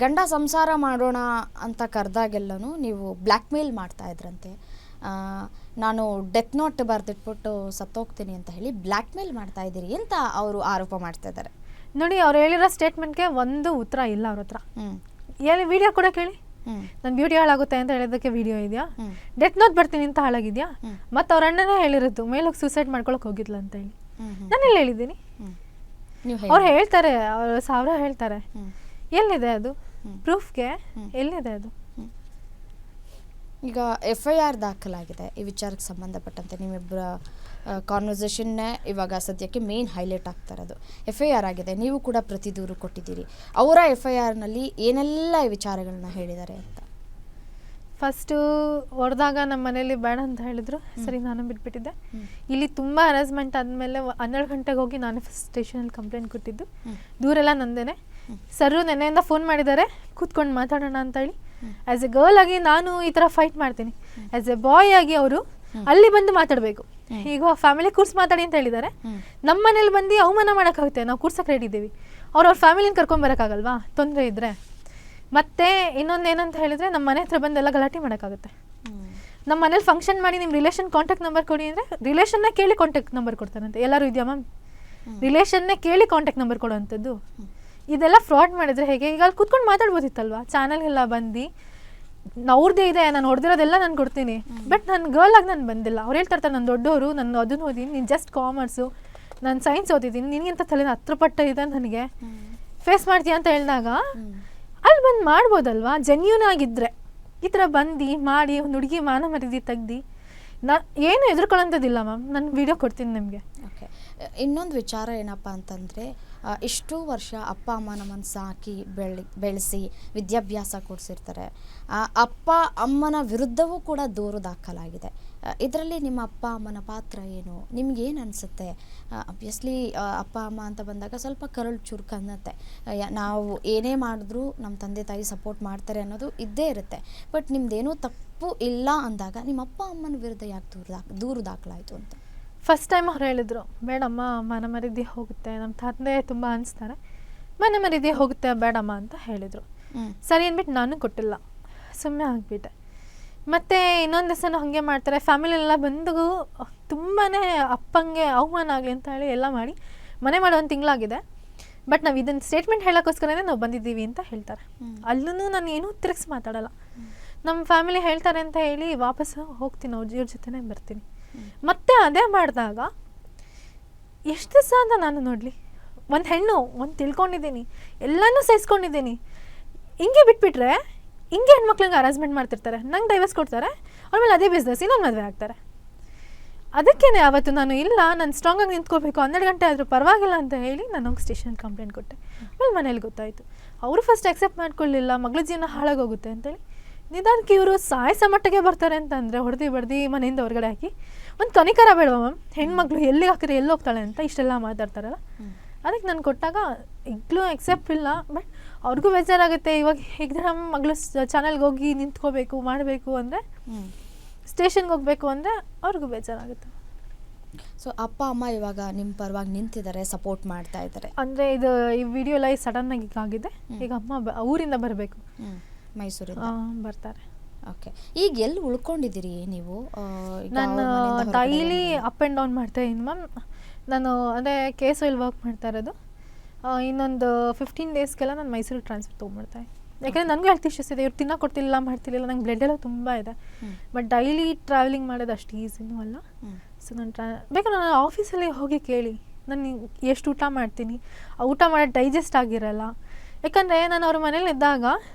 ಗಂಡ ಸಂಸಾರ ಮಾಡೋಣ ಅಂತ ಕರೆದಾಗೆಲ್ಲನೂ ನೀವು ಬ್ಲ್ಯಾಕ್ ಮೇಲ್ ಮಾಡ್ತಾ ಇದ್ರಂತೆ. ನಾನು ಡೆತ್ ನೋಟ್ ಬರೆದಿಟ್ಬಿಟ್ಟು ಸತ್ತೋಗ್ತೀನಿ ಅಂತ ಹೇಳಿ ಬ್ಲ್ಯಾಕ್ ಮೇಲ್ ಮಾಡ್ತಾ ಇದ್ದೀರಿ ಅಂತ ಅವರು ಆರೋಪ ಮಾಡ್ತಾ ಇದ್ದಾರೆ. ನೋಡಿ, ಅವ್ರು ಹೇಳಿರೋ ಸ್ಟೇಟ್ಮೆಂಟ್ಗೆ ಒಂದು ಉತ್ತರ ಇಲ್ಲ ಅವ್ರ ಹತ್ರ. ಎಲ್ಲಿ ವಿಡಿಯೋ ಕೂಡ ಕೇಳಿ, ನನ್ನ ಬ್ಯೂಟಿ ಹಾಳಾಗುತ್ತೆ ಅಂತ ಹೇಳಿದ್ದಕ್ಕೆ ವಿಡಿಯೋ ಇದೆಯಾ? ಡೆತ್ ನೋಟ್ ಬರ್ತೀನಿ ಅಂತ ಹಾಳಾಗಿದ್ಯಾ? ಮತ್ತು ಅವ್ರ ಅಣ್ಣನೇ ಹೇಳಿರೋದು ಮೇಲೋಗಿ ಸೂಸೈಡ್ ಮಾಡ್ಕೊಳಕ್ ಹೋಗಿದ್ಲ ಅಂತ ಹೇಳಿ. ನಾನೆಲ್ಲ ಹೇಳಿದ್ದೀನಿ? ಅವ್ರು ಹೇಳ್ತಾರೆ, ಅವ್ರು 1000 ಹೇಳ್ತಾರೆ. ಎಲ್ಲಿದೆ ಅದು ಪ್ರೂಫ್ಗೆ? ಎಲ್ಲಿದೆ ಅದು? ಈಗ FIR ದಾಖಲಾಗಿದೆ ಈ ವಿಚಾರಕ್ಕೆ ಸಂಬಂಧಪಟ್ಟಂತೆ. ನಿಮ್ಮಿಬ್ಬರ ಕಾನ್ವರ್ಸೇಷನ್ನೇ ಇವಾಗ ಸದ್ಯಕ್ಕೆ ಮೇನ್ ಹೈಲೈಟ್ ಆಗ್ತಾ ಇರೋದು. FIR ಆಗಿದೆ, ನೀವು ಕೂಡ ಪ್ರತಿ ದೂರು ಕೊಟ್ಟಿದ್ದೀರಿ. ಅವರ FIRನಲ್ಲಿ ಏನೆಲ್ಲ ವಿಚಾರಗಳನ್ನ ಹೇಳಿದ್ದಾರೆ ಅಂತ? ಫಸ್ಟು ಹೊಡೆದಾಗ ನಮ್ಮ ಮನೇಲಿ ಬೇಡ ಅಂತ ಹೇಳಿದ್ರು, ಸರಿ ನಾನು ಬಿಟ್ಬಿಟ್ಟಿದ್ದೆ. ಇಲ್ಲಿ ತುಂಬ ಹರಾಸ್ಮೆಂಟ್ ಆದಮೇಲೆ 12 ಗಂಟೆಗೆ ಹೋಗಿ ನಾನು ಫಸ್ಟ್ ಸ್ಟೇಷನಲ್ಲಿ ಕಂಪ್ಲೇಂಟ್ ಕೊಟ್ಟಿದ್ದು. ದೂರೆಲ್ಲ ನಂದೇನೆ. ಸರು ನೆನ್ನೆಯಿಂದ ಫೋನ್ ಮಾಡಿದ್ದಾರೆ, ಕೂತ್ಕೊಂಡು ಮಾತಾಡೋಣ ಅಂತ ಹೇಳಿ. ಆ್ಯಸ್ ಎ ಗರ್ಲ್ ಆಗಿ ನಾನು ಈ ಥರ ಫೈಟ್ ಮಾಡ್ತೀನಿ. ಆ್ಯಸ್ ಎ ಬಾಯ್ ಆಗಿ ಅವರು ಅಲ್ಲಿ ಬಂದು ಮಾತಾಡಬೇಕು. ಈಗ ಫ್ಯಾಮಿಲಿ ಕೂರ್ಸಿ ಮಾತಾಡಿ ಅಂತ ಹೇಳಿದ್ದಾರೆ. ನಮ್ಮ ಮನೇಲಿ ಬಂದು ಅವಮಾನ ಮಾಡೋಕ್ಕಾಗುತ್ತೆ, ನಾವು ಕೂರ್ಸಕ್ಕೆ ರೆಡಿ ಇದ್ದೀವಿ. ಅವ್ರ ಫ್ಯಾಮಿಲಿನ ಕರ್ಕೊಂಬರೋಕ್ಕಾಗಲ್ವಾ ತೊಂದರೆ ಇದ್ದರೆ? ಮತ್ತು ಇನ್ನೊಂದು ಏನಂತ ಹೇಳಿದರೆ, ನಮ್ಮ ಮನೆ ಹತ್ರ ಬಂದೆಲ್ಲ ಗಲಾಟೆ ಮಾಡೋಕ್ಕಾಗುತ್ತೆ. ನಮ್ಮ ಮನೇಲಿ ಫಂಕ್ಷನ್ ಮಾಡಿ ನಿಮ್ಮ ರಿಲೇಷನ್ ಕಾಂಟ್ಯಾಕ್ಟ್ ನಂಬರ್ ಕೊಡಿ ಅಂದರೆ ರಿಲೇಷನ್ನೇ ಕೇಳಿ ಕಾಂಟ್ಯಾಕ್ಟ್ ನಂಬರ್ ಕೊಡ್ತಾರಂತೆ. ಎಲ್ಲರೂ ಇದೆಯಾ ಮ್ಯಾಮ್? ರಿಲೇಷನ್ನೇ ಕೇಳಿ ಕಾಂಟ್ಯಾಕ್ಟ್ ನಂಬರ್ ಕೊಡೋವಂಥದ್ದು. ಇದೆಲ್ಲ ಫ್ರಾಡ್ ಮಾಡಿದರೆ ಹೇಗೆ? ಈಗ ಅಲ್ಲಿ ಕೂತ್ಕೊಂಡು ಮಾತಾಡ್ಬೋದಿತ್ತಲ್ವ? ಚಾನಲ್ಗೆಲ್ಲ ಬಂದು ಅವ್ರದ್ದೇ ಇದೆ, ನಾನು ಹೊಡೆದಿರೋದೆಲ್ಲ ನಾನು ಕೊಡ್ತೀನಿ. ಬಟ್ ನಾನು ಗರ್ಲ್ ಆಗಿ ನಾನು ಬಂದಿಲ್ಲ. ಅವ್ರು ಹೇಳ್ತಾರೆ ನಾನು ದೊಡ್ಡವರು, ನಾನು ಅದನ್ನು ಓದಿನಿ, ನೀನು ಜಸ್ಟ್ ಕಾಮರ್ಸು, ನಾನು ಸೈನ್ಸ್ ಓದಿದ್ದೀನಿ, ನಿನಗಿಂತ ತಲೆ 10 ಪಟ್ಟು ಇದೆ, ನನಗೆ ಫೇಸ್ ಮಾಡ್ತೀಯ ಅಂತ ಹೇಳಿದಾಗ ಅಲ್ಲಿ ಬಂದು ಮಾಡ್ಬೋದಲ್ವಾ? ಜೆನ್ಯೂನ್ ಆಗಿದ್ದರೆ ಈ ಥರ ಬಂದು ಮಾಡಿ ಒಂದು ಹುಡುಗಿ ಮಾನ ಮರ್ಯಾದೆ ತೆಗ್ದು ಏನು ಎದುರ್ಕೊಳ್ಳೋಂಥದ್ದಿಲ್ಲ ಮ್ಯಾಮ್. ನಾನು ವಿಡಿಯೋ ಕೊಡ್ತೀನಿ ನಿಮಗೆ. ಓಕೆ, ಇನ್ನೊಂದು ವಿಚಾರ ಏನಪ್ಪ ಅಂತಂದರೆ, ಇಷ್ಟು ವರ್ಷ ಅಪ್ಪ ಅಮ್ಮ ನಮ್ಮನ್ನು ಸಾಕಿ ಬೆಳೆಸಿ ವಿದ್ಯಾಭ್ಯಾಸ ಕೊಡಿಸಿರ್ತಾರೆ. ಅಪ್ಪ ಅಮ್ಮನ ವಿರುದ್ಧವೂ ಕೂಡ ದೂರು ದಾಖಲಾಗಿದೆ. ಇದರಲ್ಲಿ ನಿಮ್ಮ ಅಪ್ಪ ಅಮ್ಮನ ಪಾತ್ರ ಏನು? ನಿಮ್ಗೇನು ಅನಿಸುತ್ತೆ? ಅಬ್ವಿಯಸ್ಲಿ ಅಪ್ಪ ಅಮ್ಮ ಅಂತ ಬಂದಾಗ ಸ್ವಲ್ಪ ಕರಳು ಚುರುಕು ಅನ್ನತ್ತೆ. ನಾವು ಏನೇ ಮಾಡಿದ್ರೂ ನಮ್ಮ ತಂದೆ ತಾಯಿ ಸಪೋರ್ಟ್ ಮಾಡ್ತಾರೆ ಅನ್ನೋದು ಇದ್ದೇ ಇರುತ್ತೆ. ಬಟ್ ನಿಮ್ದೇನೂ ತಪ್ಪು ಇಲ್ಲ ಅಂದಾಗ ನಿಮ್ಮ ಅಪ್ಪ ಅಮ್ಮನ ವಿರುದ್ಧ ಯಾಕೆ ದೂರು ದಾಖಲಾಯಿತು ಅಂತ? ಫಸ್ಟ್ ಟೈಮ್ ಅವ್ರು ಹೇಳಿದ್ರು, ಬೇಡಮ್ಮ ಮನ ಮರ್ಯಾದೆ ಹೋಗುತ್ತೆ, ನಮ್ಮ ತಂದೆ ತುಂಬ ಅನಿಸ್ತಾರೆ, ಮನ ಮರ್ಯಾದೆ ಹೋಗುತ್ತೆ ಬೇಡಮ್ಮ ಅಂತ ಹೇಳಿದರು. ಸರಿ ಅಂದ್ಬಿಟ್ಟು ನಾನು ಕೊಟ್ಟಿಲ್ಲ, ಸುಮ್ಮನೆ ಆಗಿಬಿಟ್ಟೆ. ಮತ್ತು ಇನ್ನೊಂದು ದಿವಸ ಹಾಗೆ ಮಾಡ್ತಾರೆ, ಫ್ಯಾಮಿಲಿಯೆಲ್ಲ ಬಂದು ತುಂಬಾ ಅಪ್ಪಂಗೆ ಅವಮಾನ ಆಗಲಿ ಅಂತ ಹೇಳಿ ಎಲ್ಲ ಮಾಡಿ ಮನೆ ಮಾಡೋ 1 ತಿಂಗಳಾಗಿದೆ. ಬಟ್ ನಾವು ಇದನ್ನು ಸ್ಟೇಟ್ಮೆಂಟ್ ಹೇಳೋಕ್ಕೋಸ್ಕರನೇ ನಾವು ಬಂದಿದ್ದೀವಿ ಅಂತ ಹೇಳ್ತಾರೆ. ಅಲ್ಲೂ ನಾನು ಏನೂ ತಿರುಗಿಸಿ ಮಾತಾಡೋಲ್ಲ. ನಮ್ಮ ಫ್ಯಾಮಿಲಿ ಹೇಳ್ತಾರೆ ಅಂತ ಹೇಳಿ ವಾಪಸ್ಸು ಹೋಗ್ತೀನಿ, ಅವ್ರ ಜೊತೆನೇ ಬರ್ತೀನಿ. ಮತ್ತೆ ಅದೇ ಮಾಡಿದಾಗ ಎಷ್ಟು ದಿವಸ ಅಂತ ನಾನು ನೋಡಲಿ? ಒಂದು ಹೆಣ್ಣು ತಿಳ್ಕೊಂಡಿದ್ದೀನಿ, ಎಲ್ಲನೂ ಸಹಿಸ್ಕೊಂಡಿದ್ದೀನಿ. ಹಿಂಗೆ ಬಿಟ್ಬಿಟ್ರೆ ಹಿಂಗೆ ಹೆಣ್ಮಕ್ಳಿಗೆ ಹರಾಸ್ಮೆಂಟ್ ಮಾಡ್ತಿರ್ತಾರೆ, ನಂಗೆ ಡೈವರ್ಸ್ ಕೊಡ್ತಾರೆ, ಆಮೇಲೆ ಅದೇ ಬಿಸ್ನೆಸ್ ಇನ್ನೊಂದು ಮದುವೆ ಆಗ್ತಾರೆ. ಅದಕ್ಕೇ ಅವತ್ತು ನಾನು ಇಲ್ಲ, ನಾನು ಸ್ಟ್ರಾಂಗಾಗಿ ನಿಂತ್ಕೋಬೇಕು, 12 ಗಂಟೆ ಆದರೂ ಪರವಾಗಿಲ್ಲ ಅಂತ ಹೇಳಿ ನಾನು ಹೋಗಿ ಸ್ಟೇಷನಲ್ಲಿ ಕಂಪ್ಲೇಂಟ್ ಕೊಟ್ಟೆ. ಆಮೇಲೆ ಮನೇಲಿ ಗೊತ್ತಾಯಿತು. ಅವರು ಫಸ್ಟ್ ಅಕ್ಸೆಪ್ಟ್ ಮಾಡ್ಕೊಳ್ಳಿಲ್ಲ, ಮಗಳ ಜೀವನ ಹಾಳಾಗೋಗುತ್ತೆ ಅಂತೇಳಿ. ನಿಧಾನಕ್ಕೆ ಇವರು ಸಾಯಿಸೋ ಮಟ್ಟಿಗೆ ಬರ್ತಾರೆ ಅಂತಂದರೆ ಹೊಡೆದು ಮನೆಯಿಂದ ಹೊರಗಡೆ ಹಾಕಿ ಒಂದು ಕನಿಕರ ಬೇಡವ ಮ್ಯಾಮ್? ಹೆಣ್ಮಕ್ಳು ಎಲ್ಲಿಗೆ ಹಾಕಿದ್ರೆ ಎಲ್ಲಿ ಹೋಗ್ತಾಳೆ ಅಂತ ಇಷ್ಟೆಲ್ಲ ಮಾತಾಡ್ತಾರಲ್ಲ. ಅದಕ್ಕೆ ನಾನು ಕೊಟ್ಟಾಗ ಈಗಲೂ ಎಕ್ಸೆಪ್ಟ್ ಇಲ್ಲ. ಬಟ್ ಅವ್ರಿಗೂ ಬೇಜಾರಾಗುತ್ತೆ. ಇವಾಗ ಈಗ ನಮ್ಮ ಮಗಳು ಚಾನಲ್ಗೆ ಹೋಗಿ ನಿಂತ್ಕೋಬೇಕು ಮಾಡಬೇಕು ಅಂದರೆ, ಸ್ಟೇಷನ್ಗೆ ಹೋಗಬೇಕು ಅಂದರೆ ಅವ್ರಿಗೂ ಬೇಜಾರಾಗುತ್ತೆ. ಸೊ ಅಪ್ಪ ಅಮ್ಮ ಇವಾಗ ನಿಮ್ಮ ಪರವಾಗಿ ನಿಂತಿದ್ದಾರೆ, ಸಪೋರ್ಟ್ ಮಾಡ್ತಾ ಇದ್ದಾರೆ. ಅಂದರೆ ಈ ವಿಡಿಯೋ ಎಲ್ಲ ಸಡನ್ನಾಗಿ ಆಗಿದೆ. ಈಗ ಅಮ್ಮ ಊರಿಂದ ಬರಬೇಕು, ಮೈಸೂರಿಂದ ಬರ್ತಾರೆ. ಓಕೆ, ಈಗ ಎಲ್ಲಿ ಉಳ್ಕೊಂಡಿದ್ದೀರಿ ನೀವು? ನಾನು ಡೈಲಿ ಅಪ್ ಆ್ಯಂಡ್ ಡೌನ್ ಮಾಡ್ತಾ ಇದ್ದೀನಿ ಮ್ಯಾಮ್. ನಾನು ಅದೇ KSOL ವರ್ಕ್ ಮಾಡ್ತಾ ಇರೋದು. ಇನ್ನೊಂದು 15 ಡೇಸ್ಗೆಲ್ಲ ನಾನು ಮೈಸೂರಿಗೆ ಟ್ರಾನ್ಸ್ಫರ್ ತೊಗೊಂಡ್ಬಿಡ್ತಾ. ಯಾಕಂದರೆ ನನಗೂ ಹೆಲ್ತ್ ಇಶ್ಯೂಸ್ ಇದೆ, ಇವ್ರು ತಿನ್ನೋಕೆ ಕೊಡ್ತಿಲ್ಲ, ಮಾಡ್ತಿರ್ಲಿಲ್ಲ, ನಂಗೆ ಬ್ಲಡ್ ಎಲ್ಲ ತುಂಬ ಇದೆ. ಬಟ್ ಡೈಲಿ ಟ್ರಾವೆಲಿಂಗ್ ಮಾಡೋದು ಅಷ್ಟು ಈಸಿನೂ ಅಲ್ಲ. ಸೊ ನಾನು ಬೇಕಾದ್ರೆ ನಾನು ಆಫೀಸಲ್ಲಿ ಹೋಗಿ ಕೇಳಿ, ನಾನು ಎಷ್ಟು ಊಟ ಮಾಡ್ತೀನಿ, ಆ ಊಟ ಮಾಡೋದು ಡೈಜೆಸ್ಟ್ ಆಗಿರಲ್ಲ. ಯಾಕಂದರೆ ನಾನು ಅವ್ರ ಮನೇಲಿ ಇದ್ದಾಗ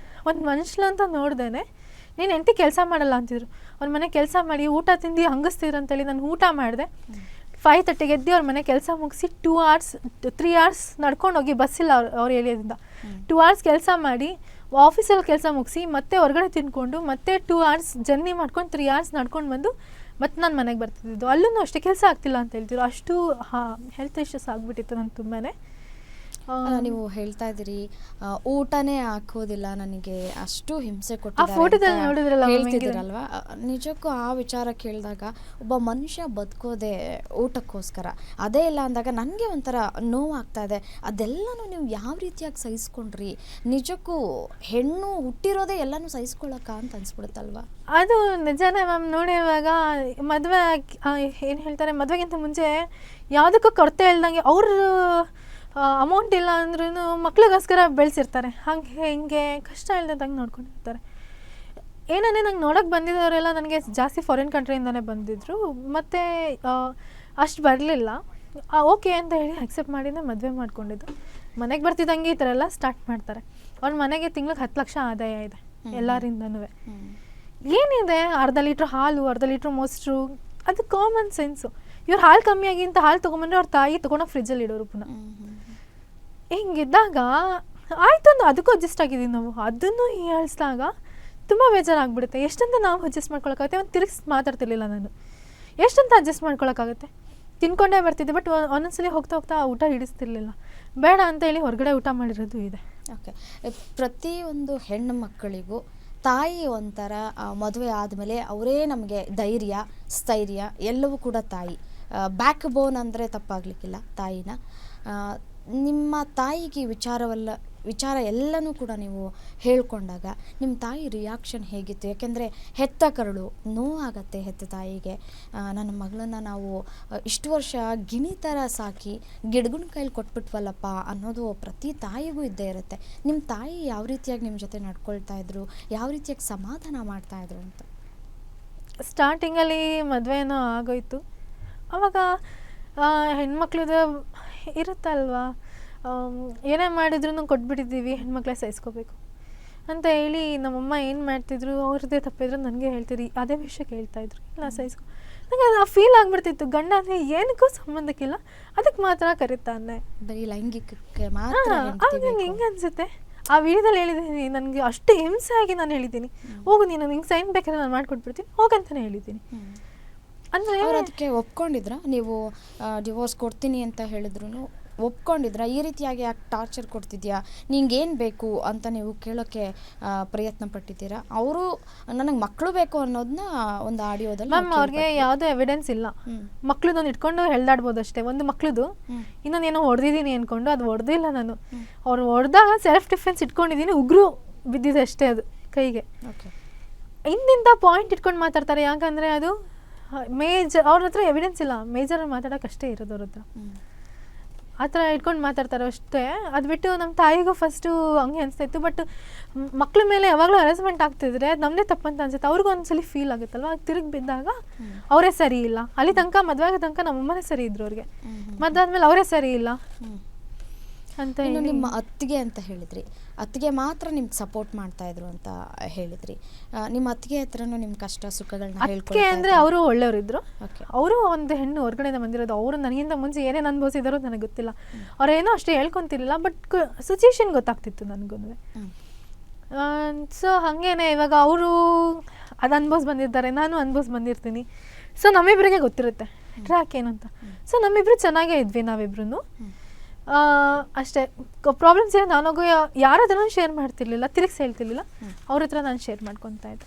ಒಂದು ಮನುಷ್ಯಲು ಅಂತ ನೋಡ್ದೇನೆ, ನೀನು ಹೆಂಡತಿ ಕೆಲಸ ಮಾಡಲ್ಲ ಅಂತಿದ್ರು. ಅವ್ರ ಮನೆ ಕೆಲಸ ಮಾಡಿ ಊಟ ತಿಂದು ಹಂಗಿಸ್ತಿದ್ರು ಅಂತೇಳಿ ನಾನು ಊಟ ಮಾಡಿದೆ. 5:30ಗೆ ಎದ್ದು ಅವ್ರ ಮನೆ ಕೆಲಸ ಮುಗಿಸಿ 3 hours ನಡ್ಕೊಂಡು ಹೋಗಿ, ಬಸ್ಸಿಲ್ಲ ಅವ್ರ ಏರಿಯಾದಿಂದ, 2 hours ಕೆಲಸ ಮಾಡಿ ಆಫೀಸಲ್ಲಿ ಕೆಲಸ ಮುಗಿಸಿ ಮತ್ತೆ ಹೊರಗಡೆ ತಿನ್ಕೊಂಡು ಮತ್ತೆ 2 hours ಜರ್ನಿ ಮಾಡ್ಕೊಂಡು 3 hours ನಡ್ಕೊಂಡು ಬಂದು ಮತ್ತೆ ನಾನು ಮನೆಗೆ ಬರ್ತಿದ್ದು. ಅಲ್ಲೂ ಅಷ್ಟೇ ಕೆಲಸ ಆಗ್ತಿಲ್ಲ ಅಂತ ಹೇಳ್ತಿದ್ರು. ಅಷ್ಟು ಹೆಲ್ತ್ ಇಶ್ಯೂಸ್ ಆಗಿಬಿಟ್ಟಿತ್ತು ನನಗೆ ತುಂಬಾ. ನೀವು ಹೇಳ್ತಾ ಇದ್ದೀರಿ ಊಟನೇ ಹಾಕೋದಿಲ್ಲ ನನಗೆ, ಅಷ್ಟು ಹಿಂಸೆ ಫೋಟೋದಲ್ಲಿ ನೋಡಿದ್ರಲ್ಲ ಹೇಳ್ತಿದ್ದೀರಲ್ವಾ. ನಿಜಕ್ಕೂ ಆ ವಿಚಾರ ಕೇಳಿದಾಗ ಒಬ್ಬ ಮನುಷ್ಯ ಬದುಕೋದೆ ಊಟಕ್ಕೋಸ್ಕರ, ಅದೇ ಇಲ್ಲ ಅಂದಾಗ ನನಗೆ ಒಂಥರ ನೋವಾಗ್ತಾ ಇದೆ. ಅದೆಲ್ಲನೂ ನೀವು ಯಾವ ರೀತಿಯಾಗಿ ಸಹಿಸ್ಕೊಂಡ್ರಿ? ನಿಜಕ್ಕೂ ಹೆಣ್ಣು ಹುಟ್ಟಿರೋದೇ ಎಲ್ಲನೂ ಸಹಿಸ್ಕೊಳ್ಳೋಕ್ಕ ಅಂತ ಅನ್ಸ್ಬಿಡುತ್ತಲ್ವಾ? ಅದು ನಿಜಾನೇ ಮ್ಯಾಮ್. ನೋಡಿ ಇವಾಗ ಮದುವೆ ಏನು ಹೇಳ್ತಾರೆ, ಮದುವೆಗಿಂತ ಮುಂಚೆ ಯಾವುದಕ್ಕೂ ಕೊರತೆ ಇಲ್ದಂಗೆ ಅವರು ಅಮೌಂಟ್ ಇಲ್ಲ ಅಂದ್ರೂ ಮಕ್ಳಿಗೋಸ್ಕರ ಬೆಳೆಸಿರ್ತಾರೆ. ಹಾಗೆ ಹಿಂಗೆ ಕಷ್ಟ ಇಲ್ದಂಗೆ ನೋಡ್ಕೊಂಡಿರ್ತಾರೆ. ಏನಂದರೆ ನಂಗೆ ನೋಡೋಕ್ಕೆ ಬಂದಿದ್ದವರೆಲ್ಲ ನನಗೆ ಜಾಸ್ತಿ ಫಾರಿನ್ ಕಂಟ್ರಿಯಿಂದನೇ ಬಂದಿದ್ದರು. ಮತ್ತು ಅಷ್ಟು ಬರಲಿಲ್ಲ. ಓಕೆ ಅಂತ ಹೇಳಿ ಅಕ್ಸೆಪ್ಟ್ ಮಾಡಿದ್ದೆ, ಮದುವೆ ಮಾಡ್ಕೊಂಡಿದ್ದು. ಮನೆಗೆ ಬರ್ತಿದ್ದಂಗೆ ಈ ಥರ ಎಲ್ಲ ಸ್ಟಾರ್ಟ್ ಮಾಡ್ತಾರೆ. ಅವ್ರ ಮನೆಗೆ ತಿಂಗ್ಳಿಗೆ 10 ಲಕ್ಷ ಆದಾಯ ಇದೆ ಎಲ್ಲರಿಂದನೂ. ಏನಿದೆ, ಅರ್ಧ ಲೀಟ್ರ್ ಹಾಲು, ಅರ್ಧ ಲೀಟ್ರ್ ಮೊಸರು, ಅದು ಕಾಮನ್ ಸೆನ್ಸು. ಇವ್ರು ಹಾಲು ಕಮ್ಮಿಯಾಗಿಂತ ಹಾಲು ತೊಗೊಂಬಂದ್ರೆ ಅವ್ರ ತಾಯಿ ತೊಗೊಂಡೋಗಿ ಫ್ರಿಜ್ಜಲ್ಲಿ ಇಡೋರು ಪುನಃ. ಹಿಂಗಿದ್ದಾಗ ಆಯ್ತು ಅಂದು ಅದಕ್ಕೂ ಅಡ್ಜಸ್ಟ್ ಆಗಿದ್ದೀವಿ ನಾವು. ಅದನ್ನು ಹೇಳಿಸಿದಾಗ ತುಂಬ ಬೇಜಾರಾಗ್ಬಿಡುತ್ತೆ. ಎಷ್ಟಂತ ನಾವು ಅಡ್ಜಸ್ಟ್ ಮಾಡ್ಕೊಳಕ್ಕಾಗುತ್ತೆ? ಒಂದು ತಿರುಗಿಸಿ ಮಾತಾಡ್ತಿರ್ಲಿಲ್ಲ ನಾನು. ಎಷ್ಟಂತ ಅಡ್ಜಸ್ಟ್ ಮಾಡ್ಕೊಳಕ್ಕಾಗುತ್ತೆ? ತಿನ್ಕೊಂಡೇ ಬರ್ತಿದ್ದೆ. ಬಟ್ ಒಂದೊಂದ್ಸಲಿ ಹೋಗ್ತಾ ಹೋಗ್ತಾ ಊಟ ಹಿಡಿಸ್ತಿರ್ಲಿಲ್ಲ. ಬೇಡ ಅಂತ ಹೇಳಿ ಹೊರಗಡೆ ಊಟ ಮಾಡಿರೋದು ಇದೆ. ಓಕೆ. ಪ್ರತಿಯೊಂದು ಹೆಣ್ಣು ಮಕ್ಕಳಿಗೂ ತಾಯಿ ಒಂಥರ ಮದುವೆ ಆದಮೇಲೆ ಅವರೇ ನಮಗೆ ಧೈರ್ಯ, ಸ್ಥೈರ್ಯ ಎಲ್ಲವೂ ಕೂಡ ತಾಯಿ. ಬ್ಯಾಕ್ ಬೋನ್ ಅಂದರೆ ತಪ್ಪಾಗಲಿಕ್ಕಿಲ್ಲ ತಾಯಿನ. ನಿಮ್ಮ ತಾಯಿಗೆ ವಿಚಾರ ಎಲ್ಲನೂ ಕೂಡ ನೀವು ಹೇಳ್ಕೊಂಡಾಗ ನಿಮ್ಮ ತಾಯಿ ರಿಯಾಕ್ಷನ್ ಹೇಗಿತ್ತು? ಯಾಕೆಂದರೆ ಹೆತ್ತ ಕರಳು ನೋವಾಗತ್ತೆ ಹೆತ್ತ ತಾಯಿಗೆ. ನನ್ನ ಮಗಳನ್ನು ನಾವು ಇಷ್ಟು ವರ್ಷ ಗಿಣಿ ಥರ ಸಾಕಿ ಗಿಡಗನ ಕೈಲಿ ಕೊಟ್ಬಿಟ್ವಲ್ಲಪ್ಪ ಅನ್ನೋದು ಪ್ರತಿ ತಾಯಿಗೂ ಇದ್ದೇ ಇರುತ್ತೆ. ನಿಮ್ಮ ತಾಯಿ ಯಾವ ರೀತಿಯಾಗಿ ನಿಮ್ಮ ಜೊತೆ ನಡ್ಕೊಳ್ತಾ ಇದ್ರು, ಯಾವ ರೀತಿಯಾಗಿ ಸಮಾಧಾನ ಮಾಡ್ತಾಯಿದ್ರು ಅಂತ? ಸ್ಟಾರ್ಟಿಂಗಲ್ಲಿ ಮದುವೆನೋ ಆಗೋಯ್ತು. ಆವಾಗ ಹೆಣ್ಮಕ್ಳದ್ದು ಇರುತ್ತಲ್ವಾ, ಏನೇ ಮಾಡಿದ್ರು ಕೊಟ್ಬಿಟ್ಟಿದ್ದೀವಿ, ಹೆಣ್ಮಕ್ಳೇ ಸಹಿಸ್ಕೋಬೇಕು ಅಂತ ಹೇಳಿ ನಮ್ಮಮ್ಮ ಏನು ಮಾಡ್ತಿದ್ರು, ಅವ್ರದ್ದೇ ತಪ್ಪಿದ್ರು ನನಗೆ ಹೇಳ್ತೀರಿ, ಅದೇ ವಿಷಯ ಕೇಳ್ತಾಯಿದ್ರು. ಇಲ್ಲ ಸಹಿಸ್ಕೊ. ನನಗೆ ಅದು ಫೀಲ್ ಆಗಿಬಿಡ್ತಿತ್ತು. ಗಂಡ ಅಂದರೆ ಏನಕ್ಕೂ ಸಂಬಂಧಕ್ಕಿಲ್ಲ, ಅದಕ್ಕೆ ಮಾತ್ರ ಕರೀತಾನೆ, ಬರೀ ಲೈಂಗಿಕಕ್ಕೆ ಮಾತ್ರ. ನಂಗೆ ಹೆಂಗೆ ಅನಿಸುತ್ತೆ, ಆ ವಿಡಿಯೋದಲ್ಲಿ ಹೇಳಿದ್ದೀನಿ, ನನಗೆ ಅಷ್ಟು ಹಿಂಸೆ ಆಗಿ ನಾನು ಹೇಳಿದ್ದೀನಿ, ಹೋಗು ನೀನು ಹಿಂಗೆ ಸೈನ್ ಬೇಕಾದ್ರೆ ನಾನು ಮಾಡಿಕೊಟ್ಬಿಡ್ತೀನಿ ಹೋಗಂತಾನೆ ಹೇಳಿದ್ದೀನಿ. ಅಂದರೆ ಅವ್ರು ಅದಕ್ಕೆ ಒಪ್ಕೊಂಡಿದ್ರಾ? ನೀವು ಡಿವೋರ್ಸ್ ಕೊಡ್ತೀನಿ ಅಂತ ಹೇಳಿದ್ರು ಒಪ್ಕೊಂಡಿದ್ರಾ? ಈ ರೀತಿಯಾಗಿ ಯಾಕೆ ಟಾರ್ಚರ್ ಕೊಡ್ತಿದ್ಯಾ, ನಿಂಗೇನು ಬೇಕು ಅಂತ ನೀವು ಕೇಳೋಕ್ಕೆ ಪ್ರಯತ್ನ ಪಟ್ಟಿದ್ದೀರಾ? ಅವರು ನನಗೆ ಮಕ್ಕಳು ಬೇಕು ಅನ್ನೋದನ್ನ ಒಂದು ಆಡಿಯೋದಲ್ಲಿ ಮ್ಯಾಮ್ ಅವ್ರಿಗೆ ಯಾವುದೇ ಎವಿಡೆನ್ಸ್ ಇಲ್ಲ. ಮಕ್ಳದೊಂದು ಇಟ್ಕೊಂಡು ಎಳ್ದಾಡ್ಬೋದು ಅಷ್ಟೇ. ಒಂದು ಮಕ್ಳದು ಇನ್ನೊಂದೇನೋ ಹೊಡೆದಿದ್ದೀನಿ ಅಂದ್ಕೊಂಡು ಅದು ಹೊಡೆದಿಲ್ಲ ನಾನು. ಅವ್ರು ಹೊಡೆದಾಗ ಸೆಲ್ಫ್ ಡಿಫೆನ್ಸ್ ಇಟ್ಕೊಂಡಿದ್ದೀನಿ, ಉಗುರು ಬಿದ್ದಿದೆ ಅಷ್ಟೇ ಅದು ಕೈಗೆ. ಇಂತಿಂಥ ಪಾಯಿಂಟ್ ಇಟ್ಕೊಂಡು ಮಾತಾಡ್ತಾರೆ. ಯಾಕಂದರೆ ಅದು ಮೇಜರ್, ಅವ್ರ ಹತ್ರ ಎವಿಡೆನ್ಸ್ ಇಲ್ಲ, ಮೇಜರ್ ಮಾತಾಡೋಕ್ಕಷ್ಟೇ ಇರೋದು ಅವ್ರ ಹತ್ರ. ಆ ಥರ ಇಟ್ಕೊಂಡು ಮಾತಾಡ್ತಾರೆ ಅಷ್ಟೇ. ಅದು ಬಿಟ್ಟು ನಮ್ಮ ತಾಯಿಗೂ ಫಸ್ಟು ಹಂಗೆ ಅನಿಸ್ತಾಯಿತ್ತು. ಬಟ್ ಮಕ್ಳ ಮೇಲೆ ಯಾವಾಗಲೂ ಹರಾಸ್ಮೆಂಟ್ ಆಗ್ತಿದ್ರೆ ಅದು ನಮ್ಮದೇ ತಪ್ಪಂತ ಅನ್ಸುತ್ತೆ. ಅವ್ರಿಗೂ ಒಂದ್ಸಲಿ ಫೀಲ್ ಆಗುತ್ತಲ್ವ, ತಿರುಗಿ ಬಿದ್ದಾಗ ಅವರೇ ಸರಿ ಇಲ್ಲ. ಅಲ್ಲಿ ತನಕ ಮದುವೆ ಆಗೋ ತನಕ ನಮ್ಮಮ್ಮನೇ ಸರಿ ಇದ್ರು, ಅವ್ರಿಗೆ ಮದುವೆ ಆದಮೇಲೆ ಅವರೇ ಸರಿ ಇಲ್ಲ ಅಂತ. ಇನ್ನು ನಿಮ್ಮ ಅತ್ತಿಗೆ ಅಂತ ಹೇಳಿದ್ರಿ, ಅತ್ತಿಗೆ ಮಾತ್ರ ನಿಮ್ಗೆ ಸಪೋರ್ಟ್ ಮಾಡ್ತಾ ಇದ್ರು ಅಂತ ಹೇಳಿದ್ರಿ. ನಿಮ್ಮ ಅತ್ತಿಗೆ ಹತ್ರನೂ ನಿಮ್ಮ ಕಷ್ಟ ಸುಖಗಳನ್ನ ಹೇಳ್ಕೊಳ್ತಾ ಅಂದರೆ ಅವರು ಒಳ್ಳೆಯವರಿದ್ರು. ಅವರು ಒಂದು ಹೆಣ್ಣು ಹೊರಗಡೆಯಿಂದ ಬಂದಿರೋದು. ಅವರು ನನಗಿಂತ ಮುಂಚೆ ಏನೇನು ಅನುಭವಿಸಿದಾರೋ ನನಗೆ ಗೊತ್ತಿಲ್ಲ. ಅವ್ರೇನೋ ಅಷ್ಟೇ ಹೇಳ್ಕೊತಿರ್ಲಿಲ್ಲ, ಬಟ್ ಸಿಚುಯೇಷನ್ ಗೊತ್ತಾಗ್ತಿತ್ತು ನನಗೂ. ಸೊ ಹಾಗೇನೆ ಇವಾಗ ಅವರು ಅದು ಅನುಭವಿಸಿ ಬಂದಿರ್ತಾರೆ, ನಾನು ಅನುಭವಿಸಿ ಬಂದಿರ್ತೀನಿ. ಸೊ ನಮ್ಮಿಬ್ಬರಿಗೆ ಗೊತ್ತಿರುತ್ತೆ ಟ್ರ್ಯಾಕ್ ಏನು ಅಂತ. ಸೊ ನಮ್ಮಿಬ್ರು ಚೆನ್ನಾಗೇ ಇದ್ವಿ ನಾವಿಬ್ರು. ಅಷ್ಟೇ ಪ್ರಾಬ್ಲಮ್ಸ್ ಏನು ನಾನೋಗು ಯಾರ ಹತ್ರ ಶೇರ್ ಮಾಡ್ತಿರ್ಲಿಲ್ಲ, ತಿರುಗಿಸಿ ಹೇಳ್ತಿರ್ಲಿಲ್ಲ. ಅವ್ರ ಹತ್ರ ನಾನು ಶೇರ್ ಮಾಡ್ಕೊತಾ ಇದ್ದೆ.